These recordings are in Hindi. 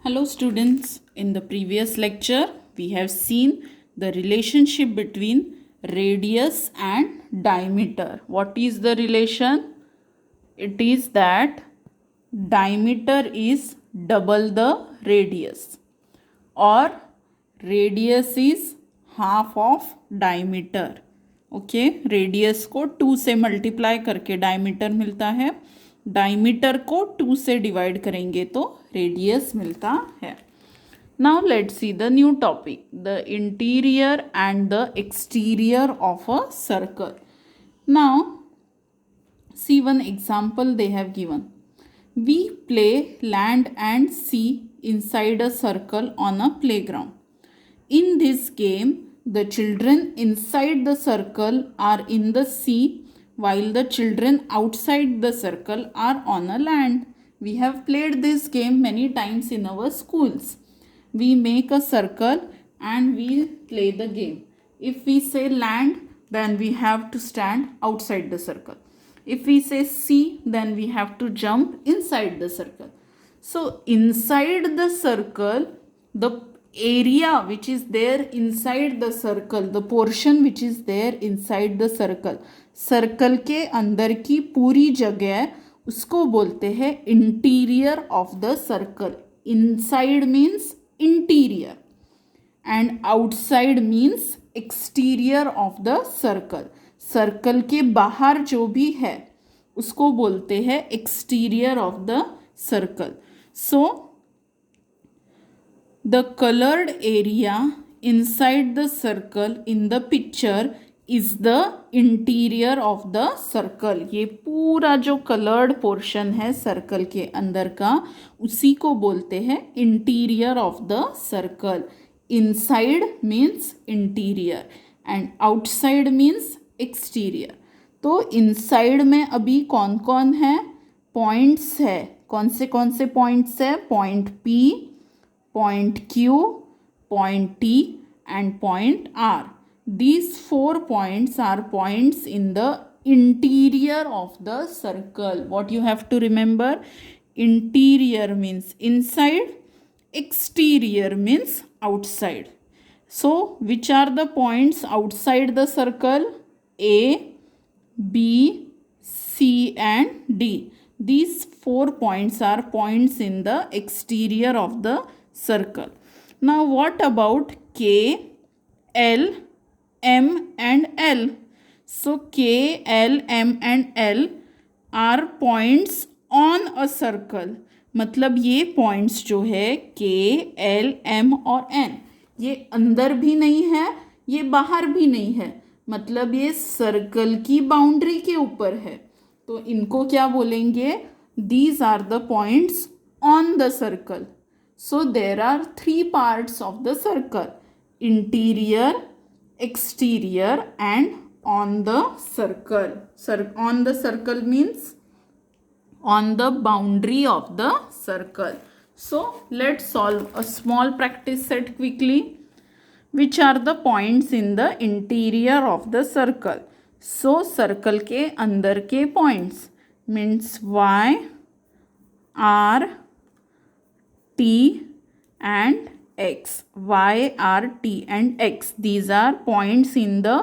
Hello students, in the previous lecture we have seen the relationship between radius and diameter. What is the relation? It is that diameter is double the radius or radius is half of diameter. Okay radius को 2 से मल्टीप्लाई करके डायमीटर मिलता है, डायमीटर को 2 से डिवाइड करेंगे तो रेडियस मिलता है. Now let's see the new topic, the interior and the exterior of a circle. Now see one example they have given. We play land and sea inside a circle on a playground. In this game, the children inside the circle are in the sea while the children outside the circle are on a land. We have played this game many times in our schools. We make a circle and we play the game. If we say land, then we have to stand outside the circle. If we say sea, then we have to jump inside the circle. So inside the circle, the area which is there inside the circle, the portion which is there inside the circle, circle के अंदर की पूरी जगह उसको बोलते हैं interior of the circle. Inside means interior and outside means exterior of the circle. Circle के बाहर जो भी है उसको बोलते हैं exterior of the circle. So the coloured area inside the circle in the picture is the interior of the circle. ये पूरा जो कलर्ड पोर्शन है सर्कल के अंदर का उसी को बोलते हैं interior of the circle. Inside means interior and outside means exterior. तो इनसाइड में अभी कौन कौन है? पॉइंट्स है. कौन से पॉइंट्स है? Point P, point Q, point T and point R. These 4 points are points in the interior of the circle. What you have to remember? Interior means inside, exterior means outside. So which are the points outside the circle? A, B, C and D. These 4 points are points in the exterior of the circle. Now what about K, L, M and L? So K, L, M and L are points on a circle. मतलब ये points जो है K, L, M और N, ये अंदर भी नहीं है, ये बाहर भी नहीं है, मतलब ये सर्कल की बाउंड्री के ऊपर है. तो इनको क्या बोलेंगे? These are the points on the circle. So there are 3 parts of the circle: interior, exterior and on the circle. On the circle means on the boundary of the circle. So let's solve a small practice set quickly. Which are the points in the interior of the circle? So circle के अंदर के points means Y, R, T and X. Y, R, T and X. These are points in the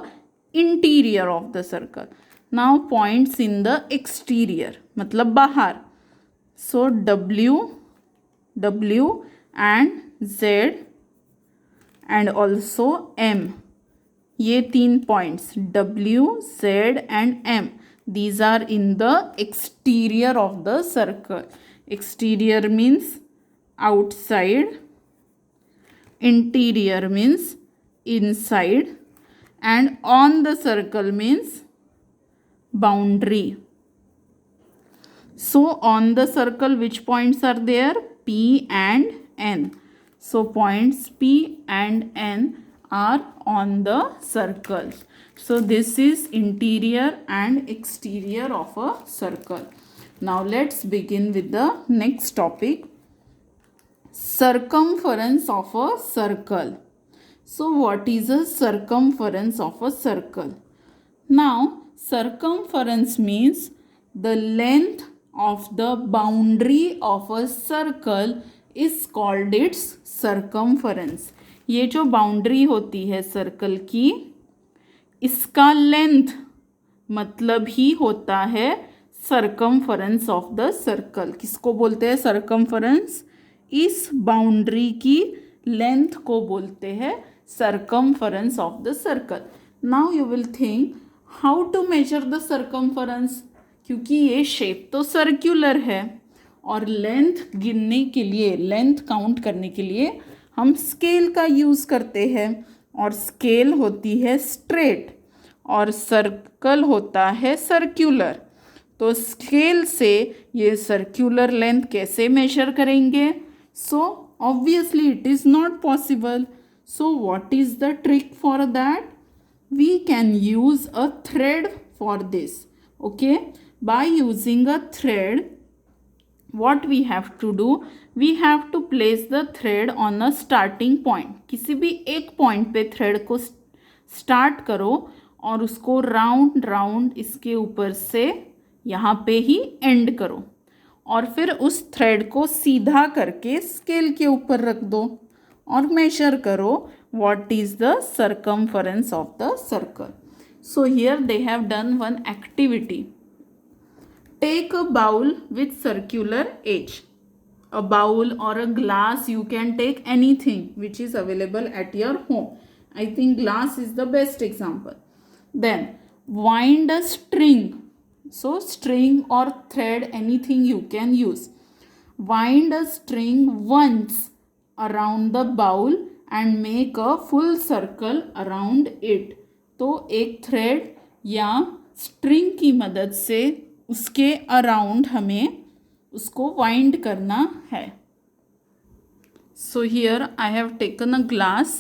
interior of the circle. Now points in the exterior मतलब बाहर. So W and Z and also M. ये 3 points W, Z and M. These are in the exterior of the circle. Exterior means outside, interior means inside and on the circle means boundary. So on the circle which points are there? P and N. So points P and N are on the circle. So this is interior and exterior of a circle. Now let's begin with the next topic, circumference of a circle. So what is a circumference of a circle? Now circumference means the length of the boundary of a circle is called its circumference. ये जो बाउंड्री होती है सर्कल की, इसका लेंथ मतलब ही होता है सर्कमफरेंस ऑफ द सर्कल। किसको बोलते हैं सर्कमफरेंस? इस बाउंड्री की लेंथ को बोलते हैं circumference of the circle. Now you will think how to measure the circumference, क्योंकि ये शेप तो सर्क्यूलर है और लेंथ गिनने के लिए, लेंथ काउंट करने के लिए हम स्केल का यूज़ करते हैं, और स्केल होती है स्ट्रेट और सर्कल होता है सर्क्यूलर। तो स्केल से ये सर्क्यूलर लेंथ कैसे मेजर करेंगे? So obviously it is not possible. So what is the trick for that? We can use a thread for this. Okay, by using a thread, what we have to do, we have to place the thread on a starting point. किसी भी एक पॉइंट पे थ्रेड को स्टार्ट करो और उसको राउंड राउंड इसके ऊपर से यहाँ पे ही एंड करो, और फिर उस थ्रेड को सीधा करके स्केल के ऊपर रख दो और मेजर करो what is the circumference of the circle. So here they have done one activity. Take a bowl with circular edge. A bowl or a glass, you can take anything which is available at your home. I think glass is the best example. Then wind a string. So string or thread, anything you can use. Wind a string once around the bowl and make a full circle around it. तो एक थ्रेड या स्ट्रिंग की मदद से उसके अराउंड हमें उसको वाइंड करना है. So here I have taken a glass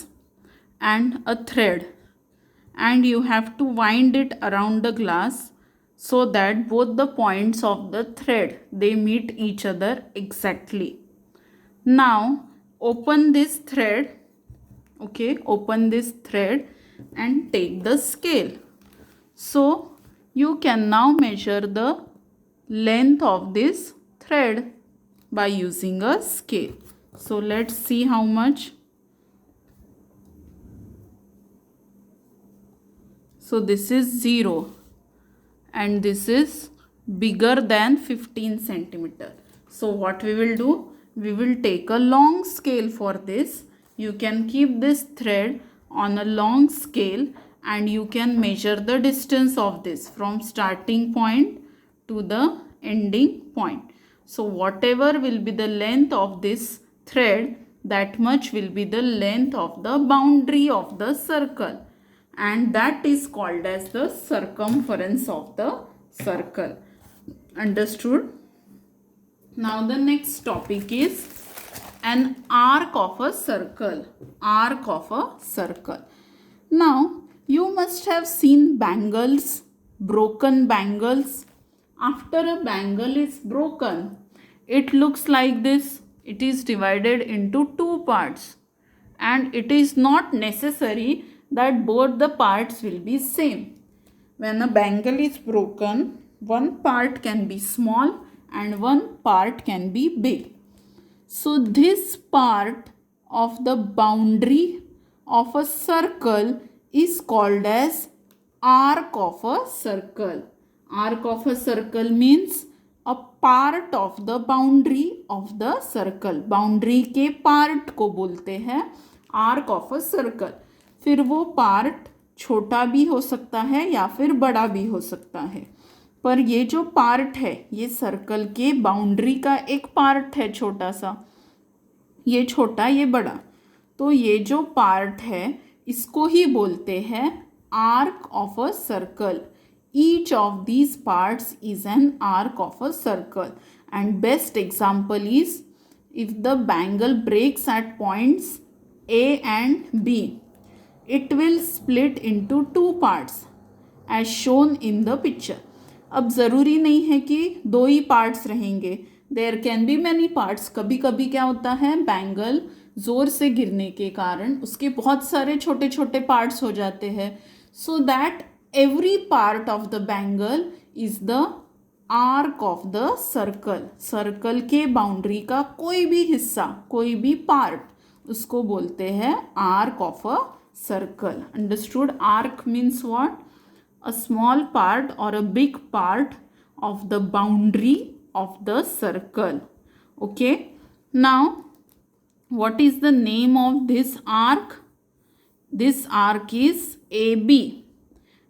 and a thread, and you have to wind it around the glass so that both the points of the thread they meet each other exactly. Now open this thread. Okay, open this thread and take the scale. So you can now measure the length of this thread by using a scale. So let's see how much. So this is 0 and this is bigger than 15 centimeter. So what we will do, we will take a long scale for this. You can keep this thread on a long scale and you can measure the distance of this from starting point to the ending point. So whatever will be the length of this thread, that much will be the length of the boundary of the circle, and that is called as the circumference of the circle. Understood? Now the next topic is an arc of a circle. Arc of a circle. Now you must have seen bangles, broken bangles. After a bangle is broken, it looks like this. It is divided into two parts, and it is not necessary that both the parts will be same. When a bangle is broken, one part can be small and one part can be big. So this part of the boundary of a circle is called as arc of a circle. Arc of a circle means a part of the boundary of the circle. Boundary के part को बोलते हैं arc of a circle. फिर वो part छोटा भी हो सकता है या फिर बड़ा भी हो सकता है, पर ये जो पार्ट है ये सर्कल के बाउंड्री का एक पार्ट है, छोटा सा, ये छोटा ये बड़ा, तो ये जो पार्ट है इसको ही बोलते हैं arc of a circle. Each of these parts is an arc of a circle, and best example is if the bangle breaks at points A and B, it will split into two parts as shown in the picture. अब ज़रूरी नहीं है कि दो ही पार्ट्स रहेंगे, there can be many parts. कभी कभी क्या होता है, बैंगल ज़ोर से गिरने के कारण उसके बहुत सारे छोटे छोटे पार्ट्स हो जाते हैं, so that every part of the bangle is the arc of the circle, circle के बाउंड्री का कोई भी हिस्सा, कोई भी पार्ट, उसको बोलते हैं arc of a circle. Understood? Arc means what? A small part और a big part of the boundary of the circle. Okay, now what is the name of this arc? This arc is AB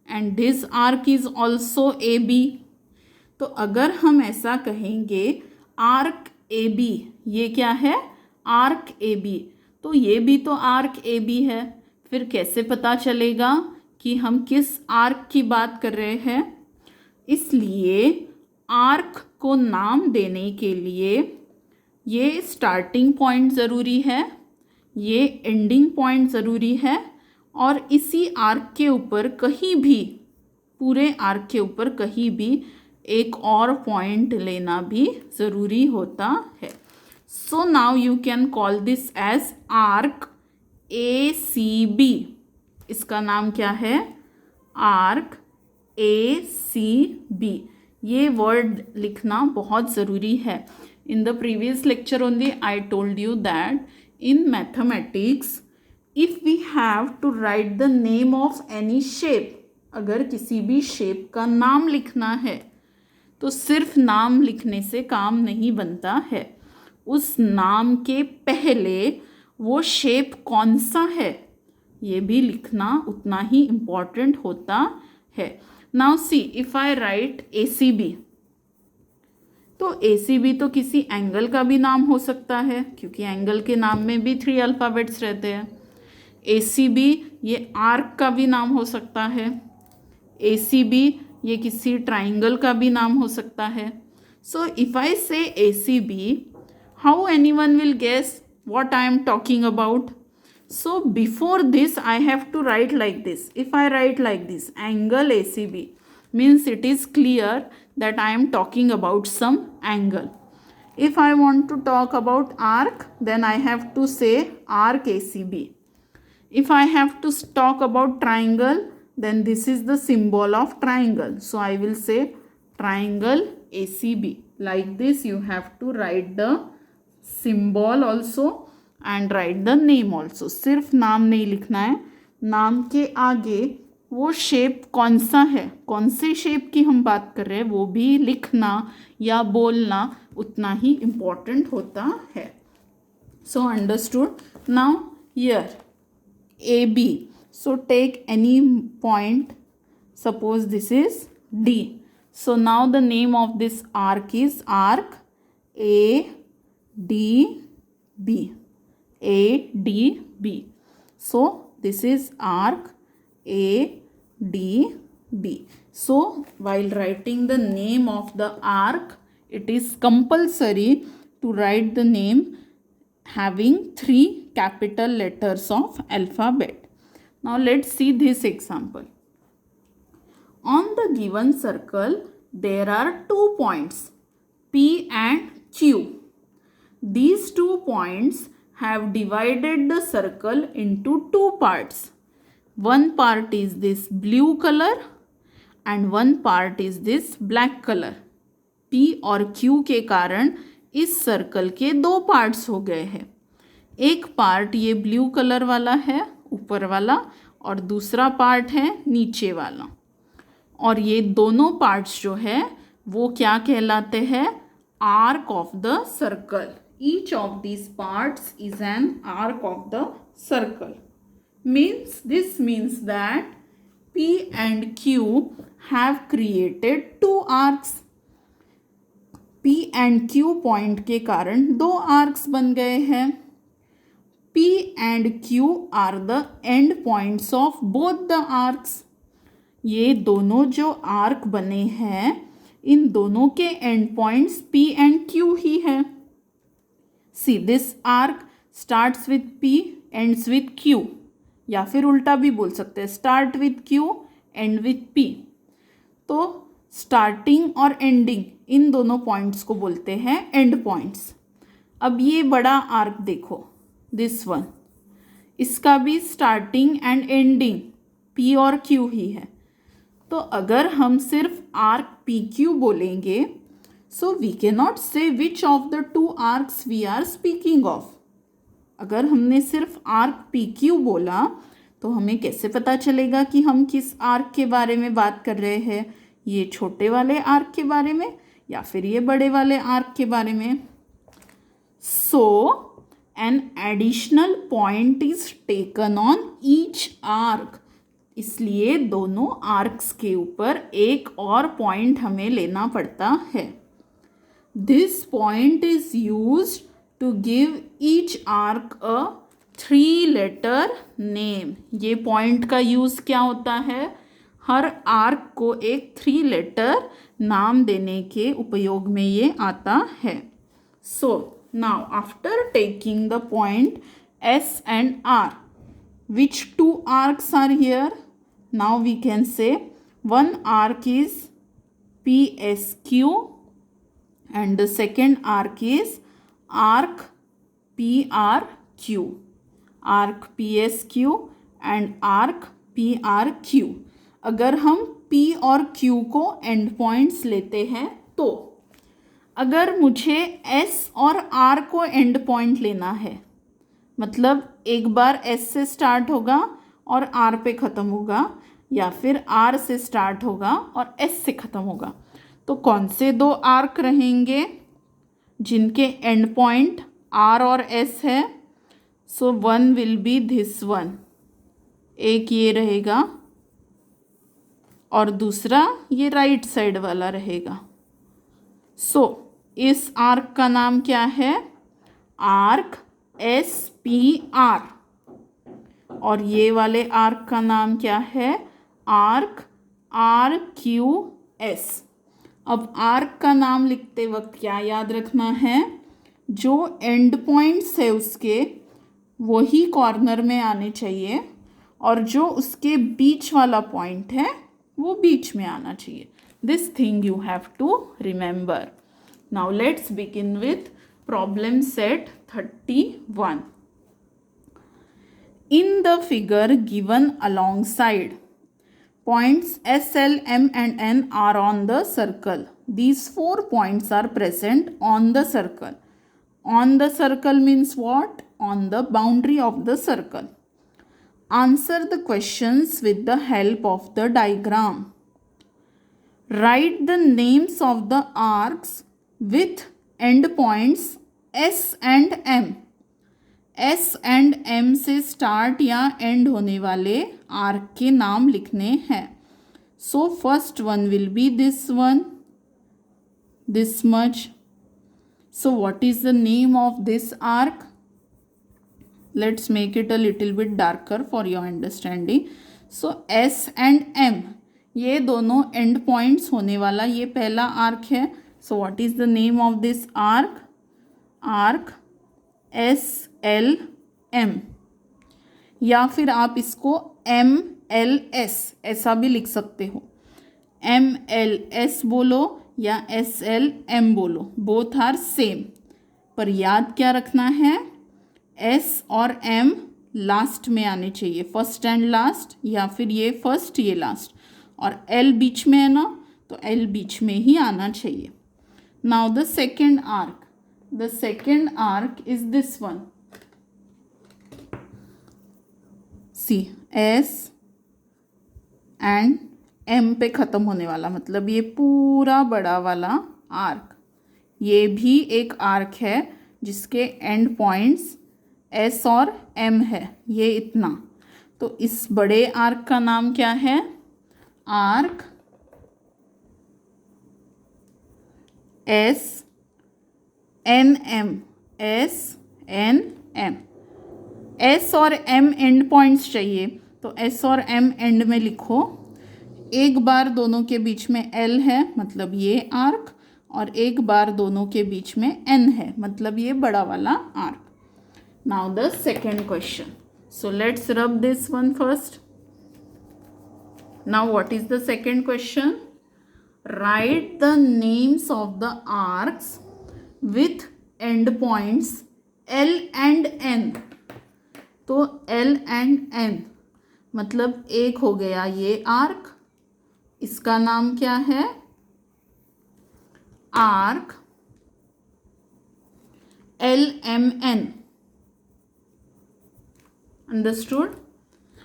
and this arc is also AB. तो अगर हम ऐसा कहेंगे आर्क AB, ये क्या है? Arc AB. तो ये भी तो आर्क AB है. फिर कैसे पता चलेगा कि हम किस आर्क की बात कर रहे हैं? इसलिए आर्क को नाम देने के लिए ये स्टार्टिंग पॉइंट ज़रूरी है, ये एंडिंग पॉइंट ज़रूरी है, और इसी आर्क के ऊपर कहीं भी, पूरे आर्क के ऊपर कहीं भी एक और पॉइंट लेना भी ज़रूरी होता है. So now you can call this as arc ACB. इसका नाम क्या है? Arc ACB. ये वर्ड लिखना बहुत ज़रूरी है. In the previous lecture only I told you that in mathematics if we have to write the name of any shape, अगर किसी भी शेप का नाम लिखना है तो सिर्फ नाम लिखने से काम नहीं बनता है. उस नाम के पहले वो शेप कौन सा है ये भी लिखना उतना ही इम्पॉर्टेंट होता है. Now see, if I right ACB, तो ACB तो किसी एंगल का भी नाम हो सकता है, क्योंकि एंगल के नाम में भी 3 अल्फ़ाबेट्स रहते हैं. ACB ये आर्क का भी नाम हो सकता है. ACB ये किसी ट्राइंगल का भी नाम हो सकता है. So if I say ACB, how anyone will guess what I am talking about? So before this I have to write like this. If I write like this, angle ACB, means it is clear that I am talking about some angle. If I want to talk about arc, then I have to say arc ACB. If I have to talk about triangle, then this is the symbol of triangle. So I will say triangle ACB. Like this you have to write the symbol also and write the name also. सिर्फ नाम नहीं लिखना है, नाम के आगे वो शेप कौन सा है, कौन से शेप की हम बात कर रहे हैं, वो भी लिखना या बोलना उतना ही इम्पोर्टेंट होता है. So understood? Now here AB. So take any point, suppose this is D. So now the name of this arc is arc ADB. ADB. So this is arc ADB. So while writing the name of the arc, it is compulsory to write the name having 3 capital letters of alphabet. Now let's see this example. On the given circle, there are 2 points P and Q. These 2 points have divided the circle into 2 parts. One part is this blue color and one part is this black color. P और Q के कारण इस सर्कल के 2 पार्ट्स हो गए हैं. एक पार्ट ये ब्लू कलर वाला है, ऊपर वाला, और दूसरा पार्ट है नीचे वाला. और ये दोनों पार्ट्स जो है वो क्या कहलाते हैं? Arc of the circle. Each of these parts is an arc of the circle. This means that P and Q have created 2 arcs. P and Q point के कारण 2 arcs बन गए हैं. P and Q are the end points of both the arcs. ये दोनों जो आर्क बने हैं, इन दोनों के and points P and Q ही है. See, this arc starts with P, ends with Q, या फिर उल्टा भी बोल सकते हैं, start with Q, end with P. तो स्टार्टिंग और एंडिंग इन दोनों पॉइंट्स को बोलते हैं एंड पॉइंट्स. अब ये बड़ा आर्क देखो, दिस वन, इसका भी स्टार्टिंग एंड एंडिंग P और Q ही है. तो अगर हम सिर्फ आर्क पी क्यू बोलेंगे, सो we can not say which of the two arcs we are speaking of. अगर हमने सिर्फ आर्क पी क्यू बोला तो हमें कैसे पता चलेगा कि हम किस आर्क के बारे में बात कर रहे हैं, ये छोटे वाले आर्क के बारे में या फिर ये बड़े वाले आर्क के बारे में। So an additional point is taken on each arc, इसलिए दोनों आर्क्स के ऊपर एक और पॉइंट हमें लेना पड़ता है। This point is used to give each arc a 3 letter name. ये पॉइंट का यूज़ क्या होता है, हर आर्क को एक 3 लेटर नाम देने के उपयोग में ये आता है। So now after taking the point S and R, which two arcs are here? Now we can say one arc is PSQ and the second arc is arc PRQ. Arc PSQ and arc PRQ. अगर हम P और Q को एंड पॉइंट्स लेते हैं तो अगर मुझे S और R को एंड पॉइंट लेना है, मतलब एक बार S से स्टार्ट होगा और R पे ख़त्म होगा, या फिर R से स्टार्ट होगा और S से ख़त्म होगा, तो कौन से 2 आर्क रहेंगे जिनके एंड पॉइंट R और S है? So one will be this one, एक ये रहेगा और दूसरा ये राइट साइड वाला रहेगा। सो इस आर्क का नाम क्या है? Arc SPR। और ये वाले आर्क का नाम क्या है? Arc RQS। अब आर्क का नाम लिखते वक्त क्या याद रखना है? जो एंड पॉइंट्स है उसके वही कॉर्नर में आने चाहिए और जो उसके बीच वाला पॉइंट है वो बीच में आना चाहिए। This thing you have to remember. Now let's begin with problem set 31. In the figure given alongside, points S, L, M and N are on the circle. These 4 points are present on the circle. On the circle means what? On the boundary of the circle. Answer the questions with the help of the diagram. Write the names of the arcs with endpoints S and M. S and M से स्टार्ट या एंड होने वाले आर्क के नाम लिखने हैं। So first one will be this one, this much. So what is the name of this arc? Let's make it a little bit darker for your understanding. So S and M ये दोनों एंड पॉइंट्स होने वाला ये पहला आर्क है. So what is the name of this arc? Arc SLM, या फिर आप इसको MLS ऐसा भी लिख सकते हो. MLS बोलो या SLM बोलो, बोथ आर सेम. पर याद क्या रखना है? S और M लास्ट में आने चाहिए, फर्स्ट एंड लास्ट, या फिर ये फर्स्ट ये लास्ट, और L बीच में है ना, तो L बीच में ही आना चाहिए. Now the second arc. The second arc is this one. See, S and M पे ख़त्म होने वाला, मतलब ये पूरा बड़ा वाला आर्क. ये भी एक आर्क है जिसके एंड पॉइंट्स S और M है, ये इतना. तो इस बड़े आर्क का नाम क्या है? Arc SNM. SNM. S और M एंड पॉइंट्स चाहिए तो S और M एंड में लिखो. एक बार दोनों के बीच में L है मतलब ये आर्क, और एक बार दोनों के बीच में N है मतलब ये बड़ा वाला arc. Now the second question. So let's rub this one first. Now what is the second question? Right the names of the arcs with end points L and N. तो L and N मतलब एक हो गया ये आर्क, इसका नाम क्या है? Arc LMN। अंडरस्टूड?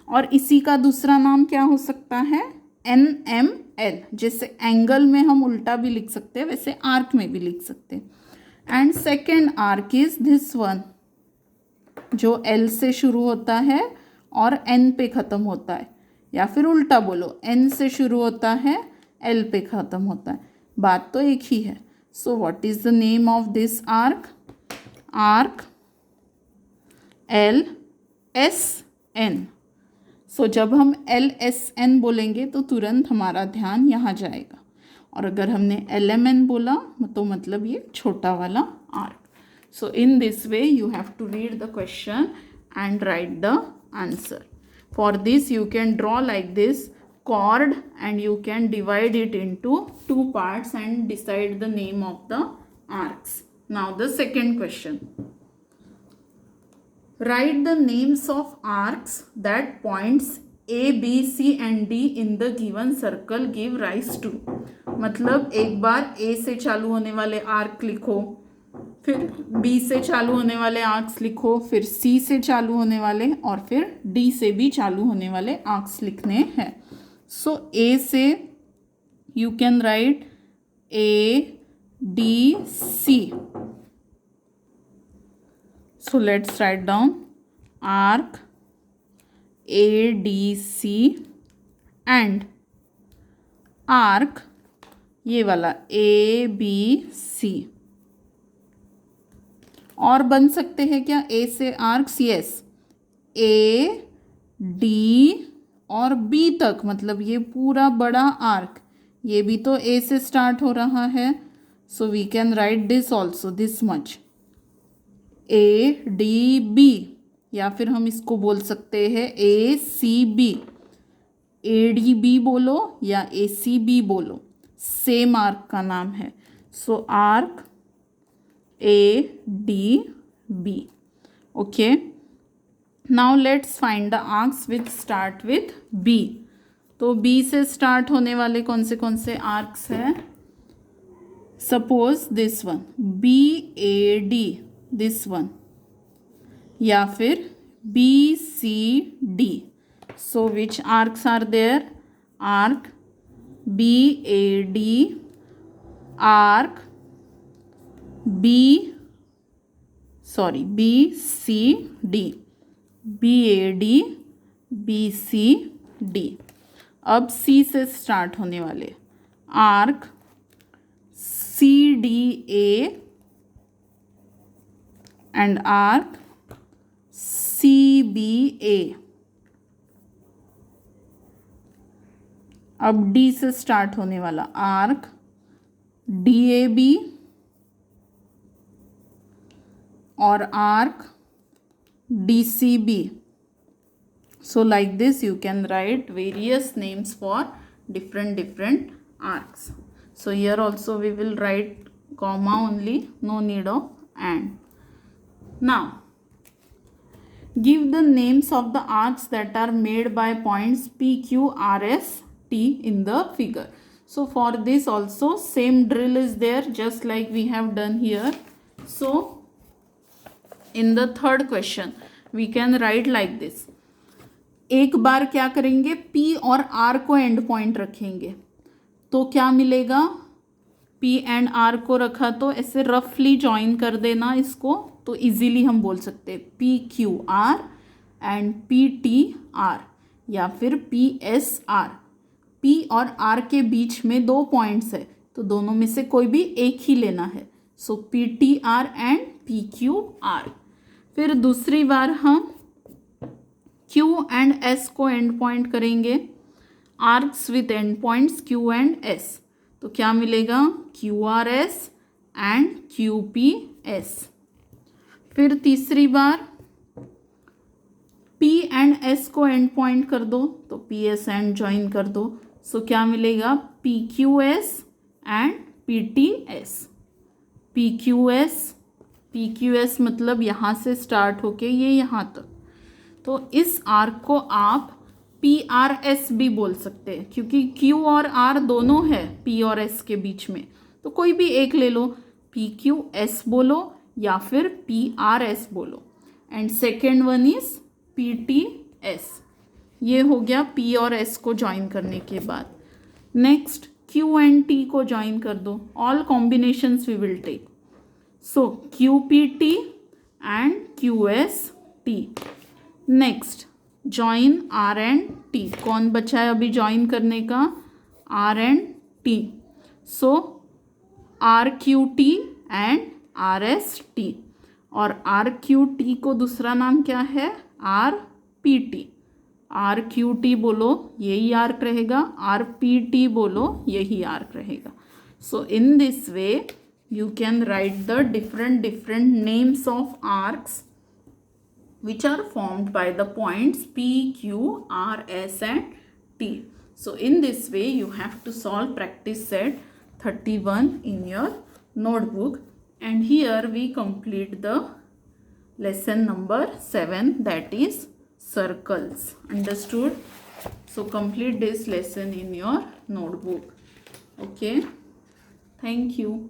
और इसी का दूसरा नाम क्या हो सकता है? NML। जैसे एंगल में हम उल्टा भी लिख सकते हैं, वैसे आर्क में भी लिख सकते हैं। And second arc is this one, जो L से शुरू होता है और N पे ख़त्म होता है, या फिर उल्टा बोलो, N से शुरू होता है, L पे ख़त्म होता है। बात तो एक ही है। So what is the name of this arc? Arc LSN। सो जब हम LSN बोलेंगे तो तुरंत हमारा ध्यान यहाँ जाएगा, और अगर हमने LMN बोला तो मतलब ये छोटा वाला arc. So in this way you have to read the question and write the answer. For this you can draw like this chord and you can divide it into two parts and decide the name of the arcs. Now the second question. Write the names of arcs that points A, B, C and D in the given circle give rise to. मतलब एक बार A से चालू होने वाले आर्क लिखो, फिर B से चालू होने वाले आर्क्स लिखो, फिर C से चालू होने वाले, और फिर D से भी चालू होने वाले आर्क्स लिखने हैं। सो A से you can write ADC। So let's write down arc ADC and arc ये वाला ABC। और बन सकते हैं क्या A से आर्क्स? यस, A, D और B तक, मतलब ये पूरा बड़ा आर्क, ये भी तो A से स्टार्ट हो रहा है। So we can write this also, this much ADB, या फिर हम इसको बोल सकते हैं ACB। ADB बोलो या ACB बोलो, सेम आर्क का नाम है। So arc ADB। Okay, now let's find the arcs which start with B। तो B से स्टार्ट होने वाले कौन से आर्क्स हैं? Suppose this one BAD, this one, या फिर BCD। So which arcs are there? Arc BAD, arc BCD, BAD BCD। अब C से स्टार्ट होने वाले arc CDA and arc CBA। अब D से स्टार्ट होने वाला आर्क DAB और arc DCB। So like this you can write various names for different arcs. So here also we will write comma only, no need of and. Now give the names of the arcs that are made by points P, Q, R, S, T in the figure. So for this also same drill is there, just like we have done here. So in the third question we can write like this. एक बार क्या करेंगे, P और R को एंड पॉइंट रखेंगे, तो क्या मिलेगा? P एंड R को रखा तो ऐसे रफली ज्वाइन कर देना इसको, तो इजीली हम बोल सकते हैं PQR एंड PTR, या फिर PSR। P और R के बीच में दो पॉइंट्स है, तो दोनों में से कोई भी एक ही लेना है। सो PTR एंड PQR। फिर दूसरी बार हम Q एंड S को एंड पॉइंट करेंगे, arcs with and points Q and S, तो क्या मिलेगा? QRS and QPS। फिर तीसरी बार P एंड S को एंड पॉइंट कर दो, तो PS एंड ज्वाइन कर दो, सो क्या मिलेगा? PQS and PTS। PQS मतलब यहाँ से स्टार्ट होके ये यहाँ तक, तो इस आर्क को आप PRS भी बोल सकते हैं क्योंकि Q और R दोनों है P और S के बीच में, तो कोई भी एक ले लो, PQS बोलो या फिर PRS बोलो। And second one is PTS। ये हो गया P और S को ज्वाइन करने के बाद। नेक्स्ट Q एंड T को ज्वाइन कर दो, all combinations we will take. So QPT and QST। Next join R and T। कौन बचा है अभी ज्वाइन करने का? R and T। So RQT and RST। और RQT को दूसरा नाम क्या है? RPT। RQT बोलो यही आर्क रहेगा, RPT बोलो यही आर्क रहेगा। So in this way you can write the different names of arcs which are formed by the points P, Q, R, S and T. So in this way you have to solve practice set 31 in your notebook, and here we complete the lesson number 7, that is circles. Understood? So complete this lesson in your notebook. Okay, thank you.